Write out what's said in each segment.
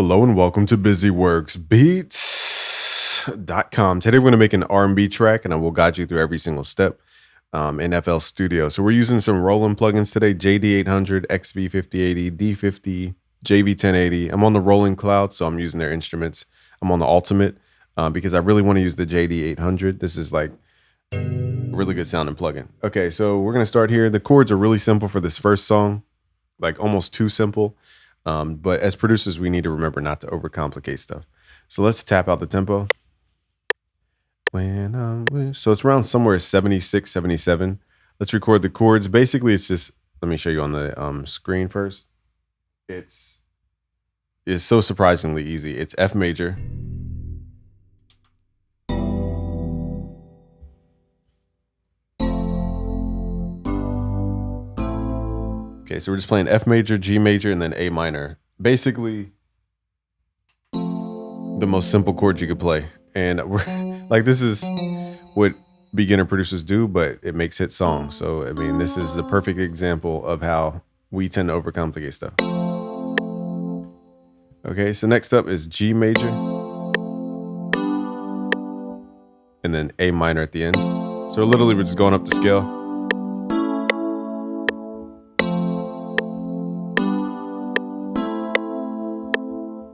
Hello and welcome to BusyWorksBeats.com. Today we're going to make an R&B track and I will guide you through every single step in FL Studio. So we're using some Roland plugins today, JD800, XV5080, D50, JV1080. I'm on the Roland Cloud, so I'm using their instruments. I'm on the Ultimate because I really want to use the JD800. This is like a really good sounding plugin. Okay, so we're going to start here. The chords are really simple for this first song, like almost too simple. But as producers, we need to remember not to overcomplicate stuff. So let's tap out the tempo. So it's around somewhere 76, 77. Let's record the chords. Basically, it's just, let me show you on the screen first. It's so surprisingly easy. It's F major. Okay, so we're just playing F major, G major, and then A minor. Basically, the most simple chords you could play. And we're like, this is what beginner producers do, but it makes hit songs. So, I mean, this is the perfect example of how we tend to overcomplicate stuff. Okay, so next up is G major. And then A minor at the end. So literally we're just going up the scale.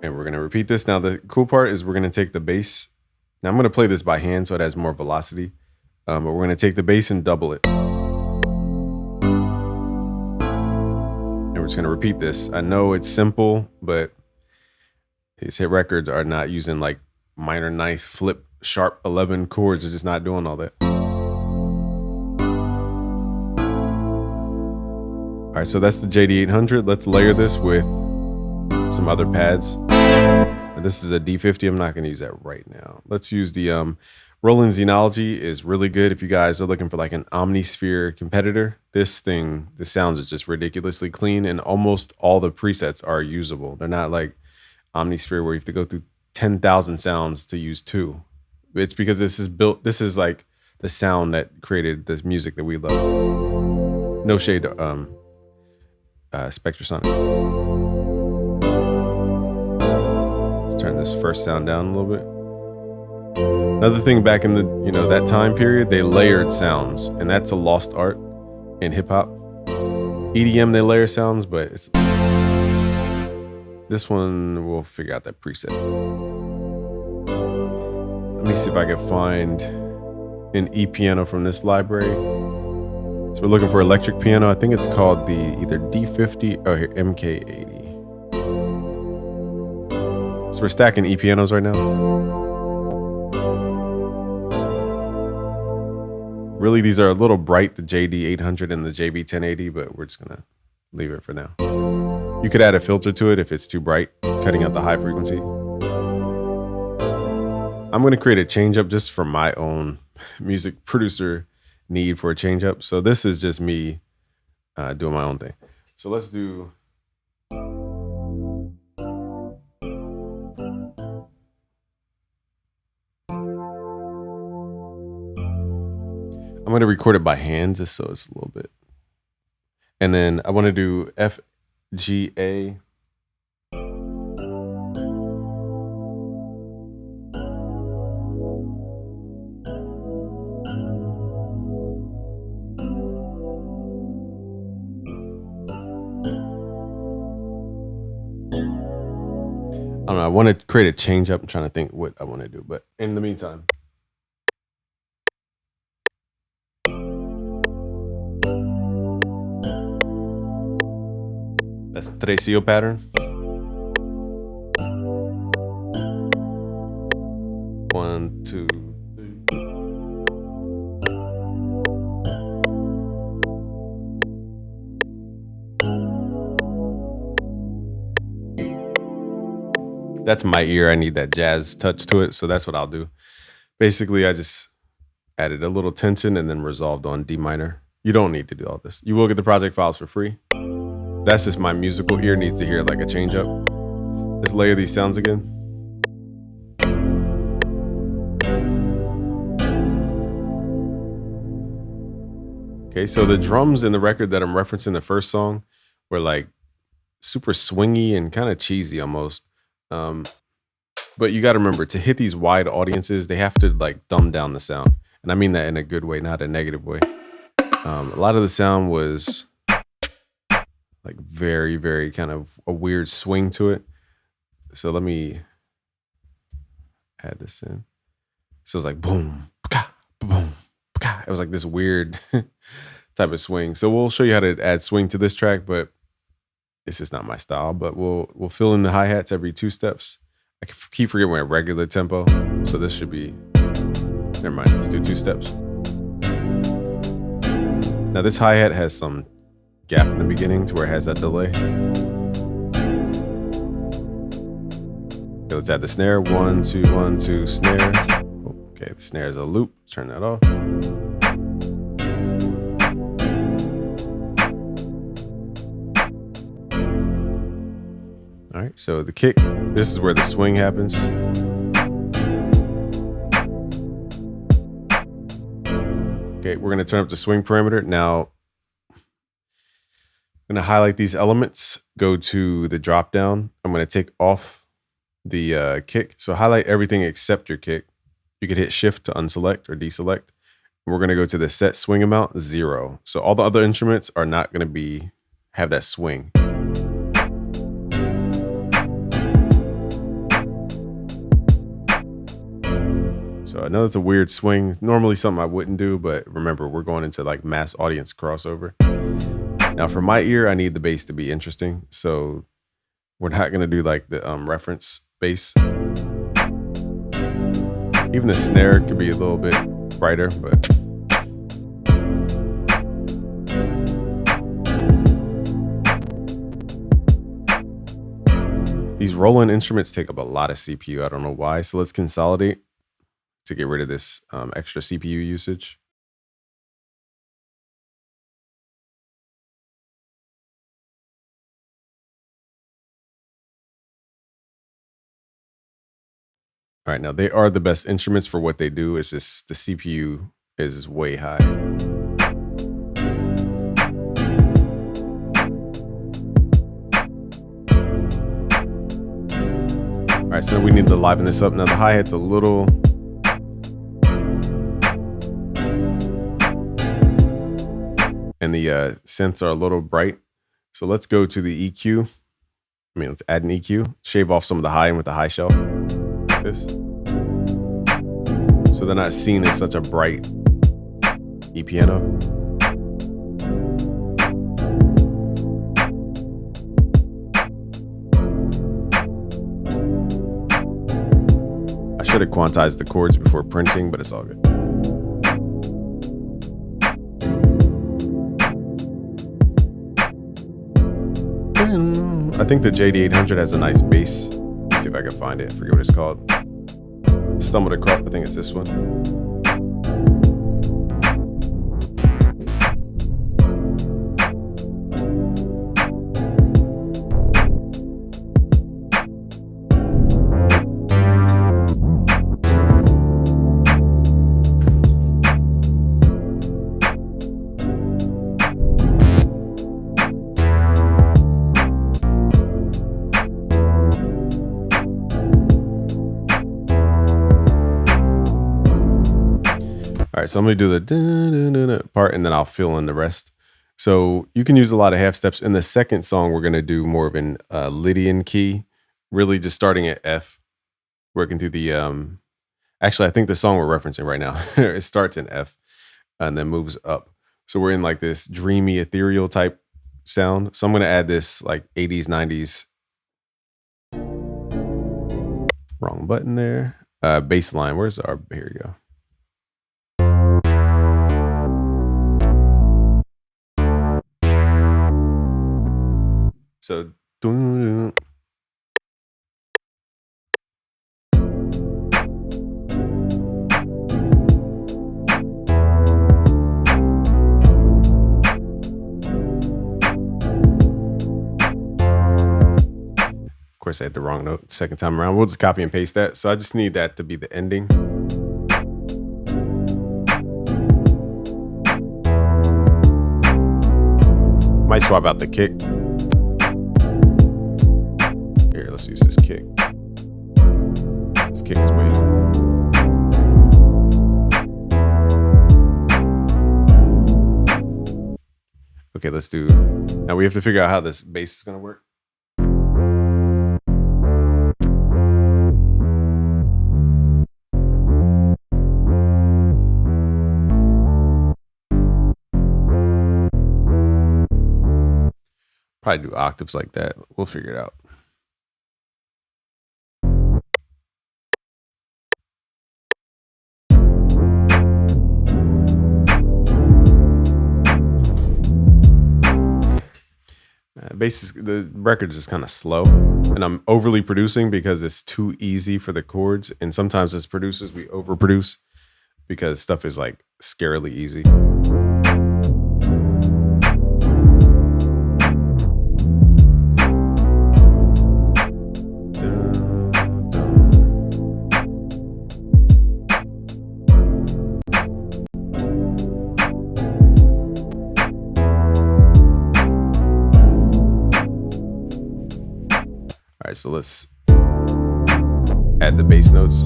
And we're going to repeat this. Now, the cool part is we're going to take the bass. Now, I'm going to play this by hand so it has more velocity. But we're going to take the bass and double it. And we're just going to repeat this. I know it's simple, but these hit records are not using like minor ninth, flip, sharp 11 chords. They're just not doing all that. All right, so that's the JD800. Let's layer this with some other pads. This is a D50. I'm not going to use that right now. Let's use the Roland Xenology is really good if you guys are looking for like an Omnisphere competitor. This sounds is just ridiculously clean, and almost all the presets are usable. They're not like Omnisphere where you have to go through 10,000 sounds to use two. It's because this is like the sound that created the music that we love. No shade to Spectrasonics. Turn this first sound down a little bit. Another thing, back in the that time period, they layered sounds, and that's a lost art in hip hop. EDM, they layer sounds, but this one we'll figure out that preset. Let me see if I can find an E piano from this library. So we're looking for electric piano. I think it's called the either D50 or MK80. So we're stacking E pianos right now. Really, these are a little bright, the JD800 and the JV1080, but we're just gonna leave it for now. You could add a filter to it if it's too bright, cutting out the high frequency. I'm gonna create a change up just for my own music producer need for a change up. So this is just me doing my own thing. So let's do. I'm going to record it by hand just so it's a little bit. And then I want to do F, G, A. I don't know. I want to create a change up. I'm trying to think what I want to do. But in the meantime. That's tresillo pattern. 1, 2, 3. That's my ear. I need that jazz touch to it. So that's what I'll do. Basically, I just added a little tension and then resolved on D minor. You don't need to do all this. You will get the project files for free. That's just my musical ear needs to hear like a change up. Let's layer these sounds again. Okay, so the drums in the record that I'm referencing, the first song, were like super swingy and kind of cheesy almost. But you got to remember, to hit these wide audiences, they have to like dumb down the sound, and I mean that in a good way, not a negative way. A lot of the sound was like very, very kind of a weird swing to it. So let me add this in. So it's like boom, boom. It was like this weird type of swing. So we'll show you how to add swing to this track, but it's just not my style. But we'll fill in the hi-hats every 2 steps. I keep forgetting we're at regular tempo, so this should be, never mind, let's do 2 steps. Now this hi-hat has some gap in the beginning to where it has that delay. Okay, let's add the snare. 1, 2, 1, 2, snare. Okay, the snare is a loop. Let's turn that off. All right, so the kick, this is where the swing happens. Okay, we're gonna turn up the swing parameter. Now, I'm gonna highlight these elements, go to the drop down. I'm gonna take off the kick. So highlight everything except your kick. You could hit shift to unselect or deselect. We're gonna go to the set swing amount, 0. So all the other instruments are not gonna have that swing. So I know it's a weird swing. Normally something I wouldn't do, but remember, we're going into like mass audience crossover. Now for my ear, I need the bass to be interesting. So we're not gonna do like the reference bass. Even the snare could be a little bit brighter, but these Roland instruments take up a lot of CPU. I don't know why. So let's consolidate to get rid of this extra CPU usage. All right, now they are the best instruments for what they do. It's just the CPU is way high. All right, so we need to liven this up. Now the hi-hat's a little, and the synths are a little bright. So let's go to the EQ. Let's add an EQ, shave off some of the high end with the high shelf, like this. So they're not seen as such a bright E-piano. I should have quantized the chords before printing, but it's all good. I think the JD800 has a nice bass. Let's see if I can find it. I forget what it's called. Stumbled across, I think it's this one. All right, so I'm gonna do the part and then I'll fill in the rest. So you can use a lot of half steps. In the second song, we're gonna do more of an Lydian key, really just starting at F, working through the, actually I think the song we're referencing right now, it starts in F and then moves up. So we're in like this dreamy, ethereal type sound. So I'm gonna add this like 80s, 90s, wrong button there, bass line. Where's our, here we go. So, of course, I had the wrong note second time around. We'll just copy and paste that. So I just need that to be the ending. Might swap out the kick. Here, let's use this kick. kick his weight. Okay, let's do. Now we have to figure out how this bass is gonna work. Probably do octaves like that. We'll figure it out. The record's just kind of slow, and I'm overly producing because it's too easy for the chords. And sometimes as producers, we overproduce because stuff is like scarily easy. All right, so let's add the bass notes.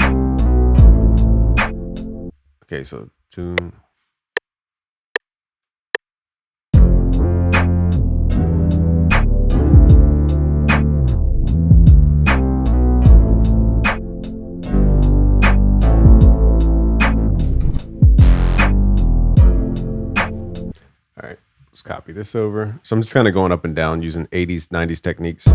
Okay, so tune. All right, let's copy this over. So I'm just kind of going up and down using 80s, 90s techniques.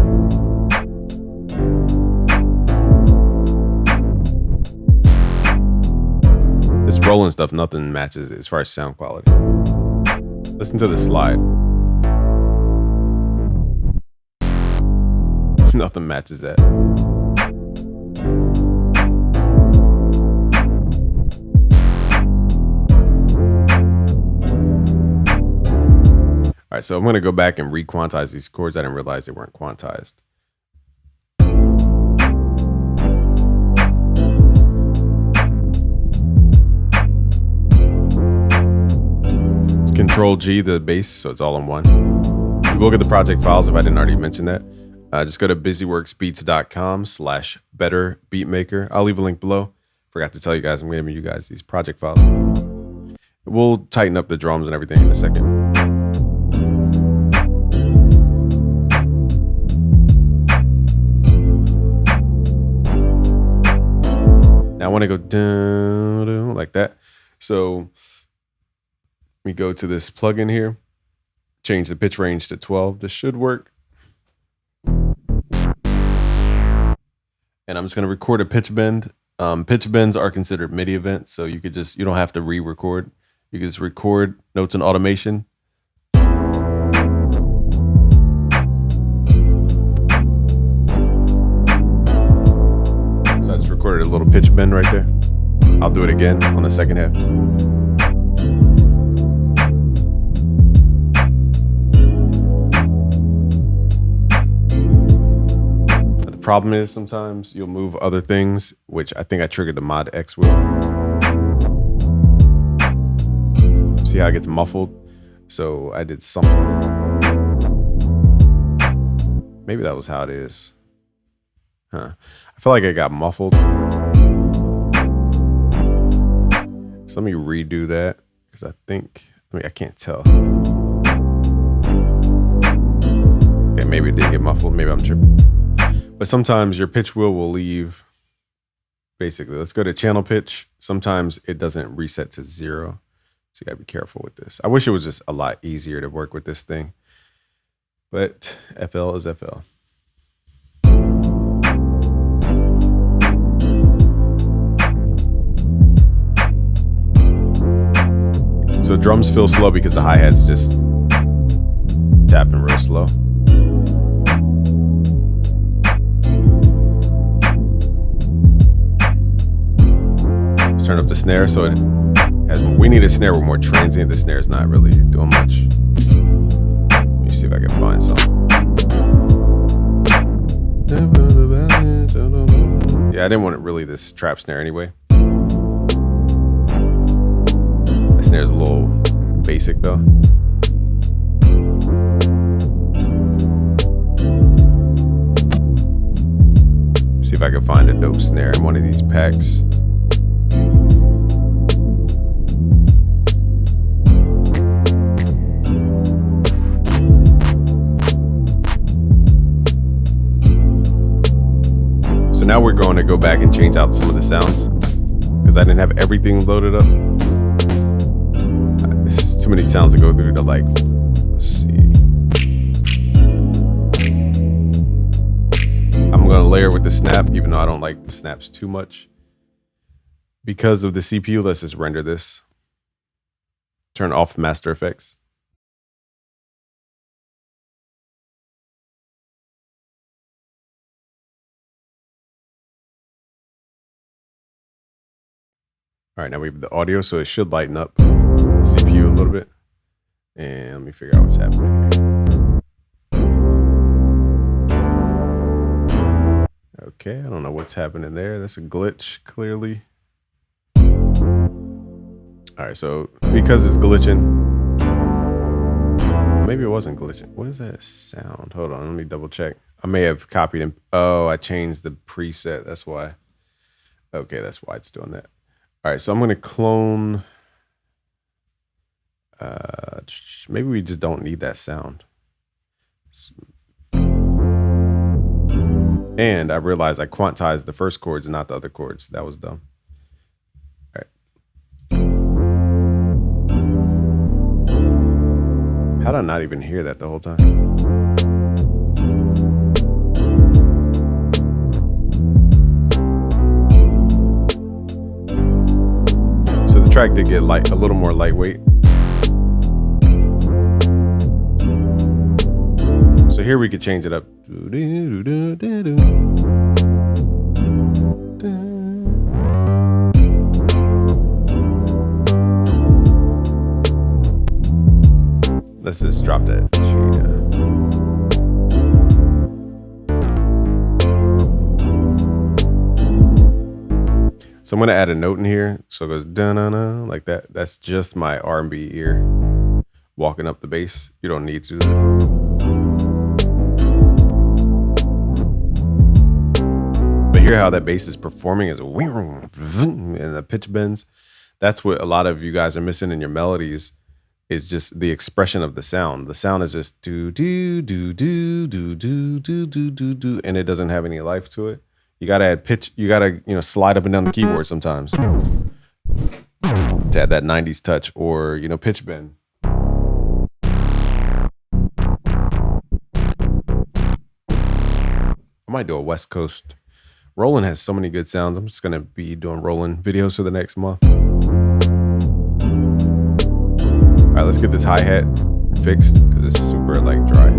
This Roland stuff, nothing matches as far as sound quality. Listen to the slide. Nothing matches that. All right, so I'm going to go back and re-quantize these chords. I didn't realize they weren't quantized. Control G, the bass, so it's all in one. You will get the project files if I didn't already mention that. Just go to busyworksbeats.com/betterbeatmaker. I'll leave a link below. Forgot to tell you guys, I'm giving you guys these project files. We'll tighten up the drums and everything in a second. Now I want to go down like that. So we go to this plugin here, change the pitch range to 12. This should work. And I'm just going to record a pitch bend. Pitch bends are considered MIDI events, so you don't have to re-record. You can just record notes and automation. So I just recorded a little pitch bend right there. I'll do it again on the second half. Problem is sometimes you'll move other things, which I think I triggered the Mod X wheel. See how it gets muffled? So I did something. Maybe that was how it is. I feel like I got muffled. So let me redo that because I can't tell. Okay, maybe it did get muffled. Maybe I'm tripping. But sometimes your pitch wheel will leave. Basically, let's go to channel pitch. Sometimes it doesn't reset to 0. So you gotta be careful with this. I wish it was just a lot easier to work with this thing. But FL is FL. So drums feel slow because the hi-hat's just tapping real slow. Turn up the snare so it has. We need a snare with more transient. The snare is not really doing much. Let me see if I can find something. Yeah, I didn't want it really this trap snare anyway. The snare's a little basic though. See See if I can find a dope snare in one of these packs. So now we're going to go back and change out some of the sounds because I didn't have everything loaded up. There's too many sounds to go through to like, let's see. I'm going to layer with the snap, even though I don't like the snaps too much. Because of the CPU, let's just render this. Turn off Master Effects. All right, now we have the audio, so it should lighten up CPU a little bit. And let me figure out what's happening here. Okay, I don't know what's happening there. That's a glitch, clearly. All right, so because it's glitching, maybe it wasn't glitching. What is that sound? Hold on, let me double check. I may have copied and, oh, I changed the preset, that's why. Okay, that's why it's doing that. All right, so I'm gonna clone, maybe we just don't need that sound. And I realized I quantized the first chords and not the other chords. That was dumb. All right. How did I not even hear that the whole time? So the track did get light, a little more lightweight. So here we could change it up. Let's just drop that. So I'm gonna add a note in here. So it goes da-na-na, like that. That's just my R&B ear walking up the bass. You don't need to do this. But hear how that bass is performing as a and the pitch bends. That's what a lot of you guys are missing in your melodies, is just the expression of the sound. The sound is just do do do do do do do do do do, and it doesn't have any life to it. You gotta add pitch. You gotta, you know, slide up and down the keyboard sometimes to add that 90s touch, or, you know, pitch bend. I might do a West Coast. Roland has so many good sounds. I'm just gonna be doing Roland videos for the next month. All right, let's get this hi-hat fixed because it's super like dry.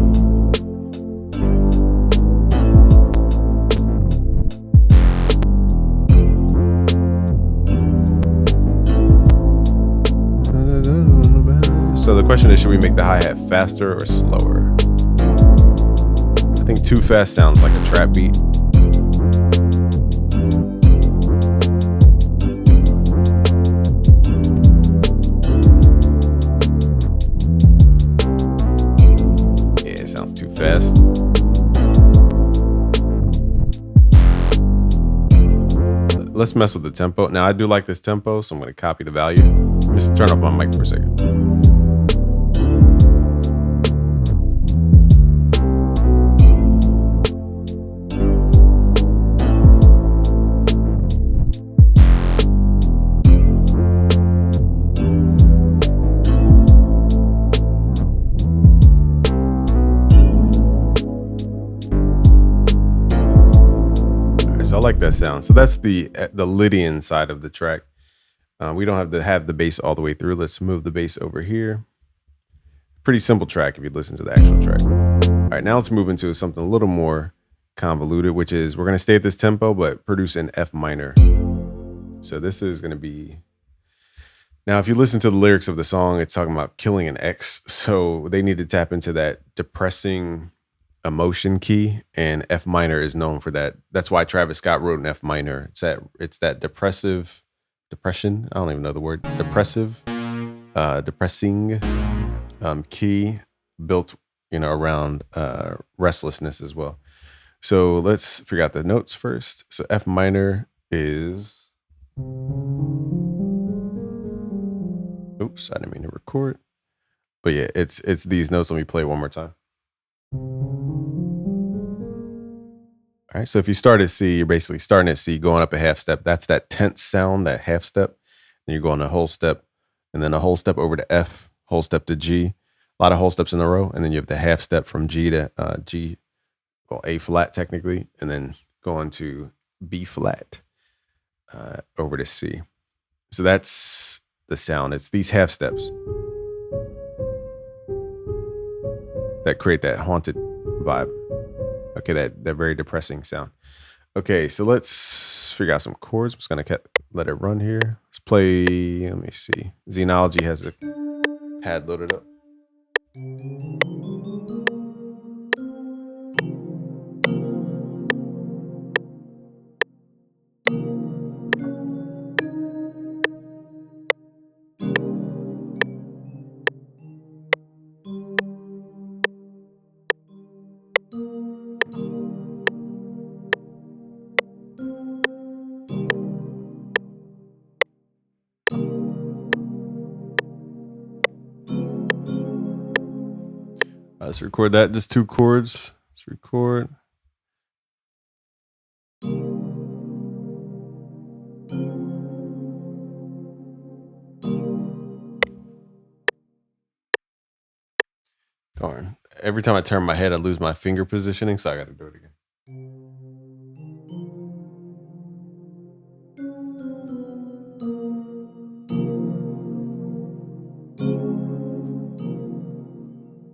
So the question is, should we make the hi-hat faster or slower? I think too fast sounds like a trap beat. Yeah, it sounds too fast. Let's mess with the tempo. Now I do like this tempo, so I'm gonna copy the value. Just turn off my mic for a second. I like that sound. So that's the Lydian side of the track. We don't have to have the bass all the way through. Let's move the bass over here. Pretty simple track if you listen to the actual track. All right, now let's move into something a little more convoluted, which is we're going to stay at this tempo, but produce in F minor. So this is going to be... Now, if you listen to the lyrics of the song, it's talking about killing an ex. So they need to tap into that depressing emotion key, and F minor is known for that. That's why Travis Scott wrote in F minor. It's that depression. I don't even know the word. Depressing key built, you know, around restlessness as well. So let's figure out the notes first. So F minor is, oops, I didn't mean to record. But yeah, it's these notes. Let me play one more time. All right, so if you start at C, you're basically starting at C, going up a half step. That's that tense sound, that half step. Then you're going a whole step, and then a whole step over to F, whole step to G. A lot of whole steps in a row, and then you have the half step from G to G, well, A flat technically, and then going to B flat over to C. So that's the sound. It's these half steps that create that haunted vibe. Okay, that very depressing sound. Okay, so let's figure out some chords. I'm just gonna let it run here. Let's play, let me see. Xenology has a pad loaded up. Let's record that, just 2 chords. Let's record. Darn. Every time I turn my head, I lose my finger positioning, so I gotta do it again.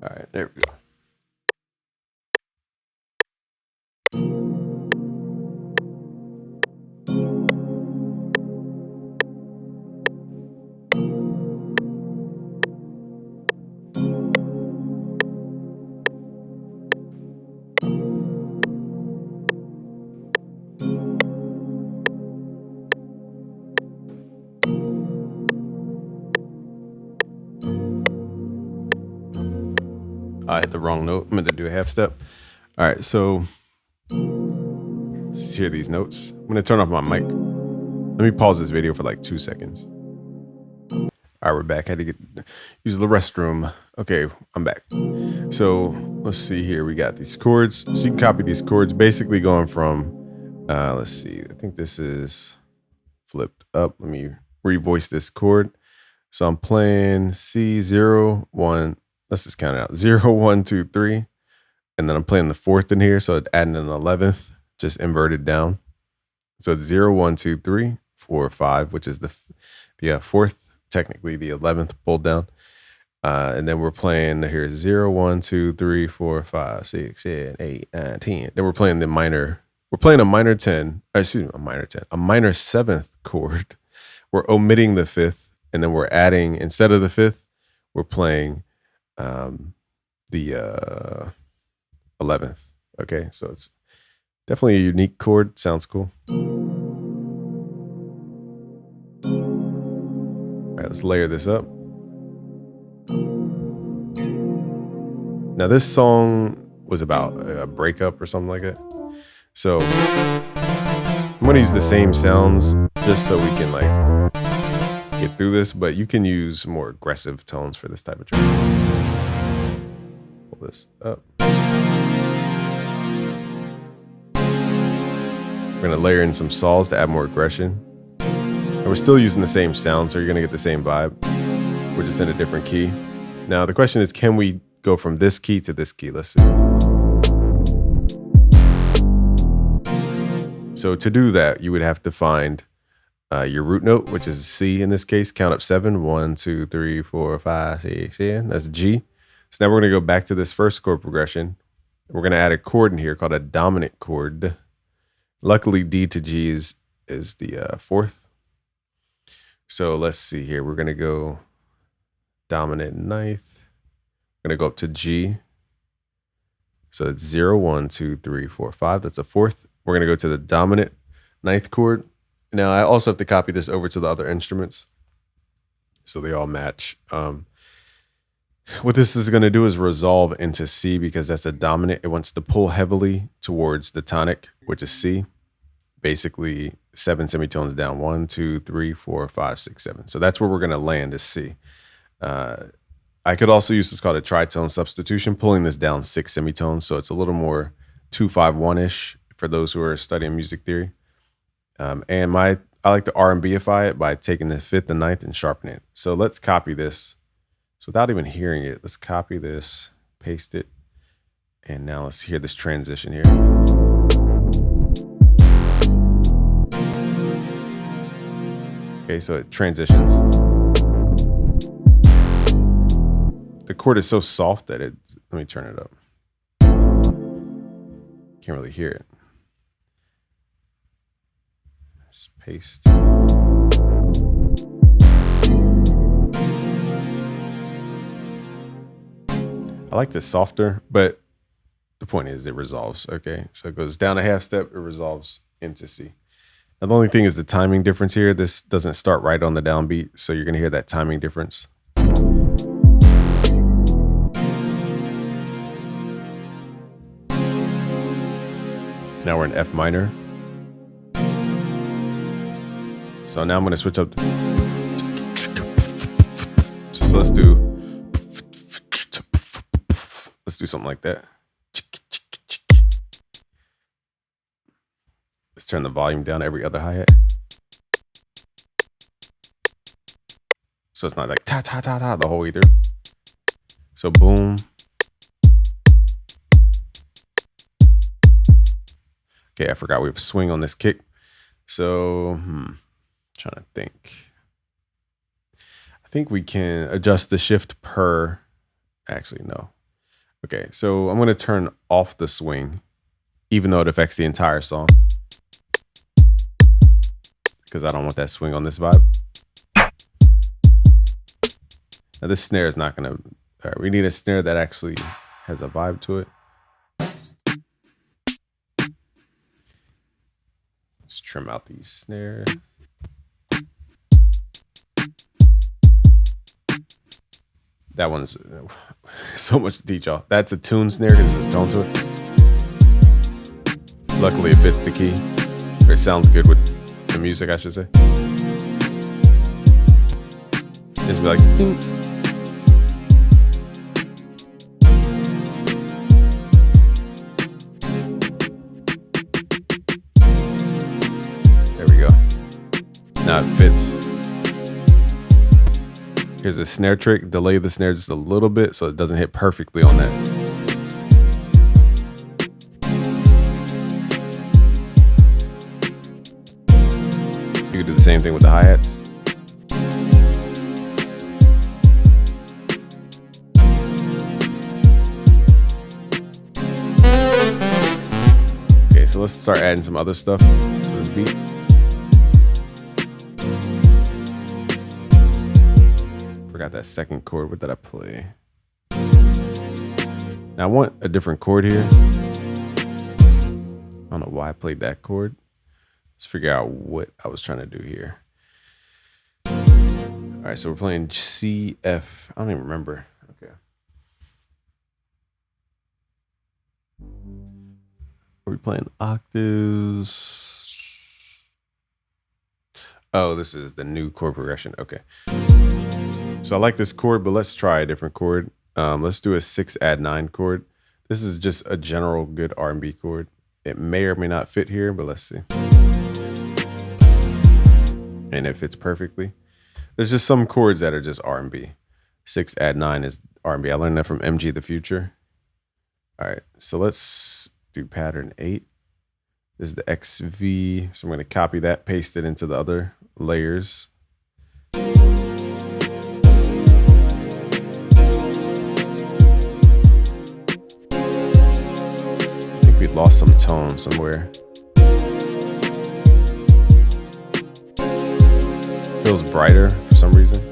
All right, there we go. I hit the wrong note. I'm going to do a half step. All right, so let's hear these notes. I'm going to turn off my mic. Let me pause this video for like 2 seconds. All right, we're back. I had to use the restroom. Okay, I'm back. So let's see here. We got these chords. So you can copy these chords, basically going from, let's see. I think this is flipped up. Let me revoice this chord. So I'm playing C0, 1. Let's just count it out. 0, 1, 2, 3. And then I'm playing the 4th in here. So adding an 11th, just inverted down. So it's 0, 1, 2, 3, 4, 5, which is the 4th, technically the 11th pulled down. And then we're playing here 0, 1, 2, 3, 4, 5, 6, 7, 8, 9, 10. Then we're playing the minor. We're playing a minor 10. Excuse me, a minor 10. A minor 7th chord. We're omitting the 5th. And then we're adding, instead of the 5th, we're playing the 11th. Okay, so it's definitely a unique chord. Sounds cool. All right, let's layer this up. Now this song was about a breakup or something like that. So I'm gonna use the same sounds just so we can like get through this, but you can use more aggressive tones for this type of track. Pull this up. We're gonna layer in some saws to add more aggression. And we're still using the same sound, so you're gonna get the same vibe. We're just in a different key. Now the question is, can we go from this key to this key? Let's see. So to do that, you would have to find your root note, which is C in this case. Count up 7. 1, 2, 3, 4, 5, 6, 7. That's G. So now we're going to go back to this first chord progression. We're going to add a chord in here called a dominant chord. Luckily, D to G is the 4th. So let's see here. We're going to go dominant 9th. We're going to go up to G. So it's 0, 1, 2, 3, 4, 5. That's a 4th. We're going to go to the dominant 9th chord. Now, I also have to copy this over to the other instruments so they all match. What this is going to do is resolve into C because that's a dominant. It wants to pull heavily towards the tonic, which is C. Basically 7 semitones down. 1, 2, 3, 4, 5, 6, 7. So that's where we're going to land is C. I could also use what's called a tritone substitution, pulling this down 6 semitones. So it's a little more 2-5-1-ish for those who are studying music theory. And I like to R&Bify it by taking the 5th and 9th and sharpening it. So let's copy this. So without even hearing it, let's copy this, paste it, and now let's hear this transition here. Okay, so it transitions. The chord is so soft that let me turn it up. Can't really hear it. Just paste. I like this softer, but the point is it resolves, okay? So it goes down a half step, it resolves into C. Now the only thing is the timing difference here. This doesn't start right on the downbeat, so you're gonna hear that timing difference. Now we're in F minor. So now I'm gonna switch up. So let's do something like that. Let's turn the volume down every other hi-hat. So it's not like ta ta ta ta the whole way through. So boom. Okay, I forgot we have a swing on this kick. So trying to think. I think we can adjust the shift per. Actually, no. Okay, so I'm going to turn off the swing, even though it affects the entire song, because I don't want that swing on this vibe. Now this snare is not going to, all right, we need a snare that actually has a vibe to it. Just trim out these snares. That one's so much to teach y'all. That's a tune snare because there's a tone to it. Luckily, it fits the key. Or it sounds good with the music, I should say. Just be like, ding. There we go. Now it fits. Here's a snare trick. Delay the snare just a little bit so it doesn't hit perfectly on that. You can do the same thing with the hi-hats. Okay, so let's start adding some other stuff to this beat. Forgot that second chord. What did I play? Now I want a different chord here. I don't know why I played that chord. Let's figure out what I was trying to do here. All right, so we're playing C, F. I don't even remember. Okay. Are we playing octaves? Oh, this is the new chord progression. Okay. So I like this chord, but let's try a different chord. Let's do a 6-add-9 chord. This is just a general good R&B chord. It may or may not fit here, but let's see. And it fits perfectly. There's just some chords that are just R&B. 6-add-9 is R&B. I learned that from MG the Future. All right, so let's do pattern 8. This is the XV. So I'm going to copy that, paste it into the other layers. Lost some tone somewhere. Feels brighter for some reason.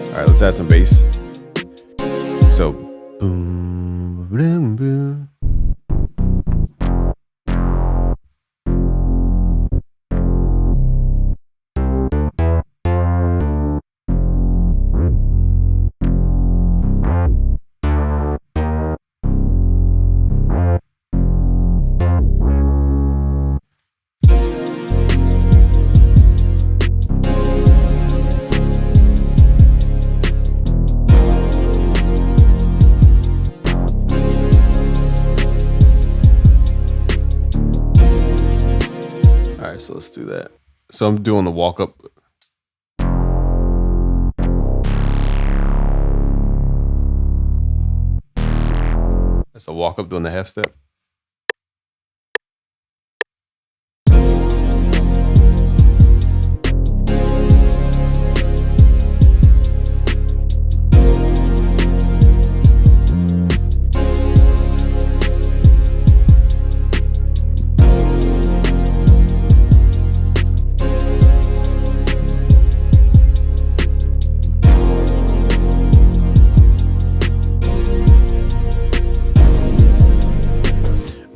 All right, let's add some bass. So Boom, boom, boom. All right, so let's do that. So I'm doing the walk up. That's a walk up doing the half step.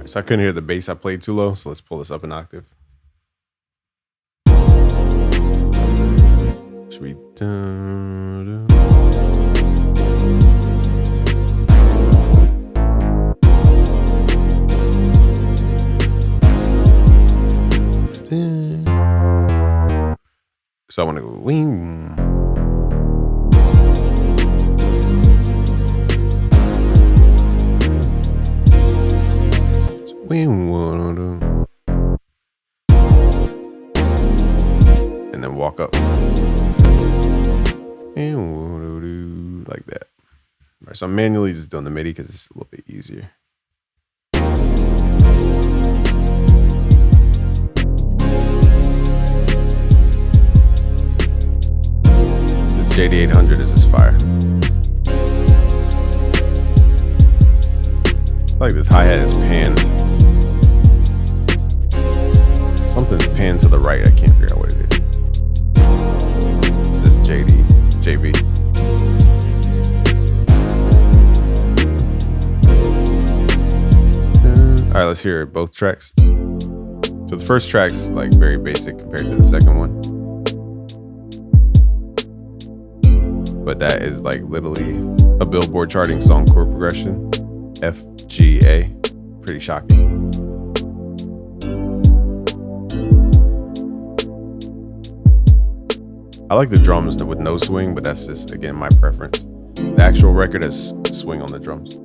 So I couldn't hear the bass. I played too low. So let's pull this up an octave. Should we? So I want to go wing. And then walk up. Like that. All right, so I'm manually just doing the MIDI because it's a little bit easier. This JD800 is just fire. I like this hi-hat is panned. Something's panned to the right. I can't figure out what it is. It's this JB. All right, let's hear both tracks. So the first track's like very basic compared to the second one. But that is like literally a Billboard charting song chord progression. F, G, A. Pretty shocking. I like the drums with no swing, but that's just, again, my preference. The actual record has swing on the drums.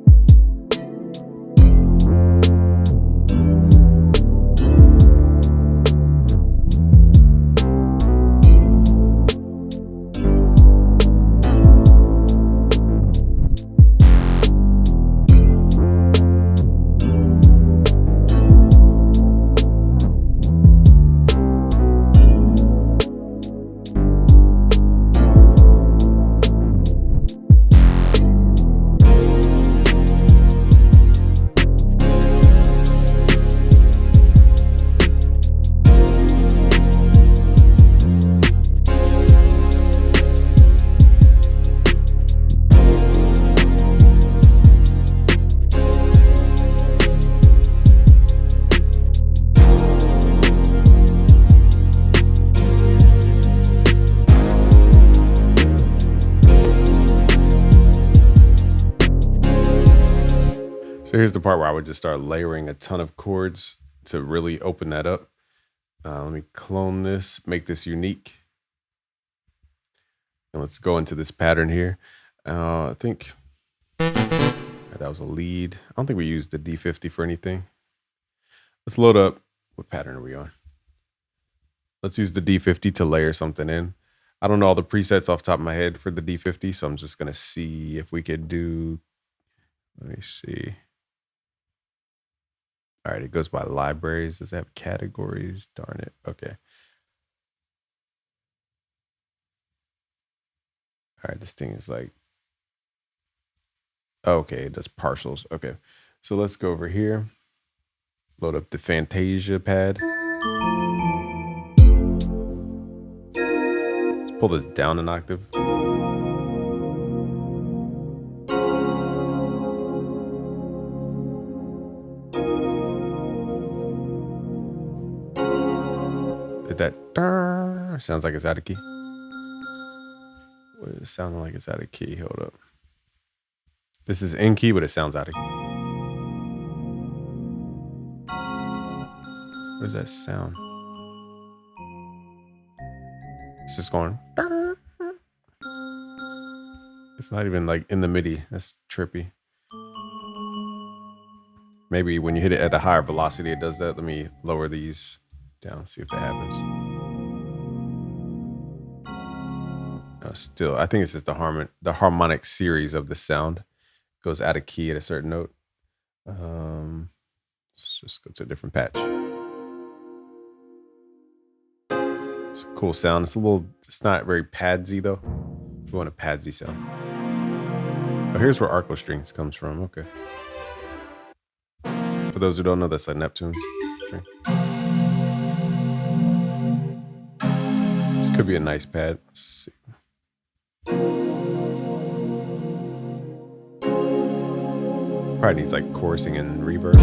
So here's the part where I would just start layering a ton of chords to really open that up. Let me clone this, make this unique. And let's go into this pattern here. I think that was a lead. I don't think we used the D50 for anything. Let's load up. What pattern are we on? Let's use the D50 to layer something in. I don't know all the presets off the top of my head for the D50, so I'm just going to see if we could do, let me see. All right, it goes by libraries. Does it have categories? Darn it. Okay. All right, this thing is like, okay, it does partials. Okay, so let's go over here. Load up the Fantasia pad. Let's pull this down an octave. Sounds like it's out of key. What is it sounding like it's out of key? Hold up. This is in key, but it sounds out of key. What does that sound? It's just going. It's not even like in the MIDI. That's trippy. Maybe when you hit it at a higher velocity, it does that. Let me lower these down, see if that happens. No, still, I think it's just the harmonic series of the sound goes out of key at a certain note. Let's just go to a different patch. It's a cool sound. It's not very padsy though. We want a padsy sound. Oh, here's where Arco Strings comes from. Okay. For those who don't know, that's like Neptune's string. This could be a nice pad. Let's see. Probably needs like chorusing and reverb.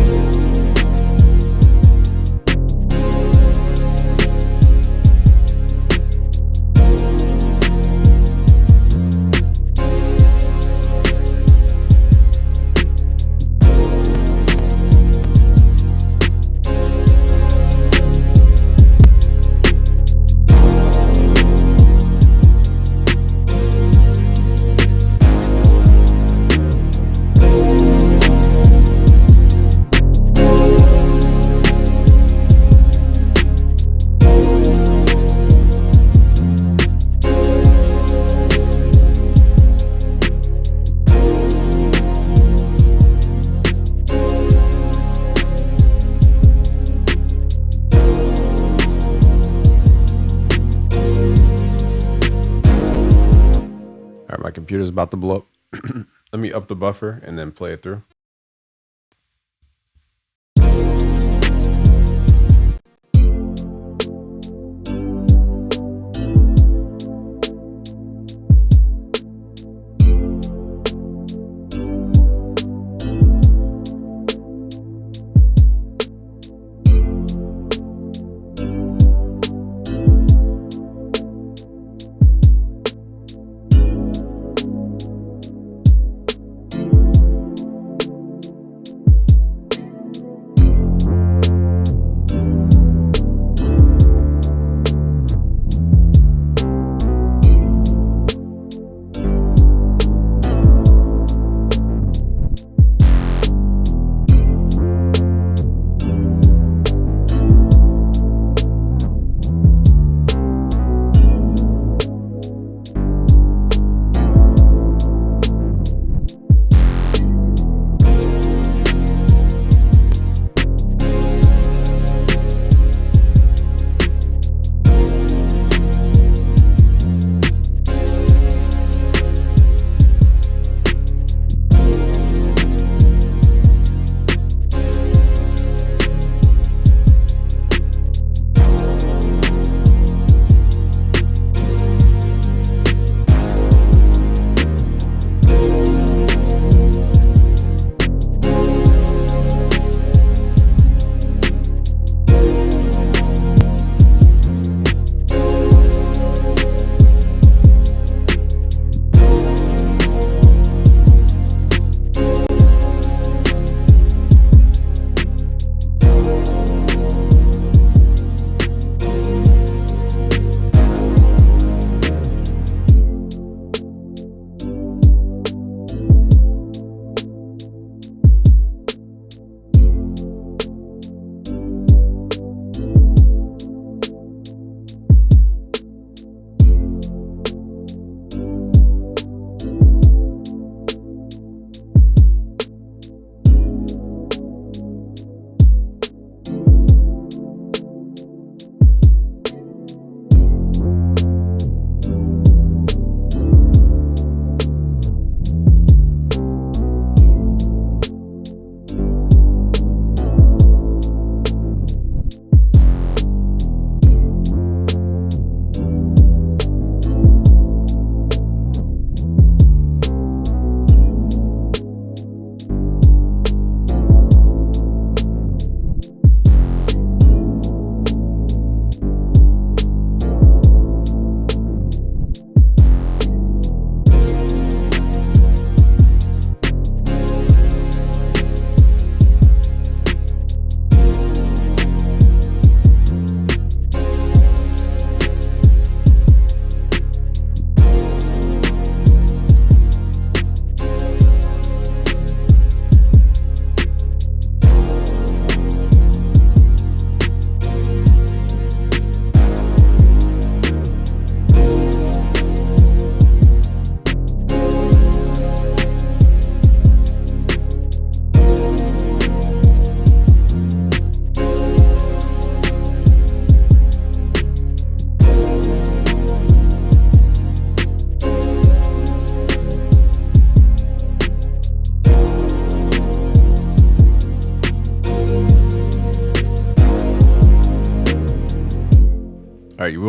My computer's about to blow up. Let me up the buffer and then play it through.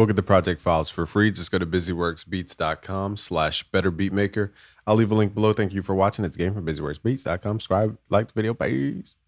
will get the project files for free. Just go to busyworksbeats.com/betterbeatmaker. I'll leave a link below. Thank you for watching. It's a game from busyworksbeats.com. Subscribe, like the video. Bye.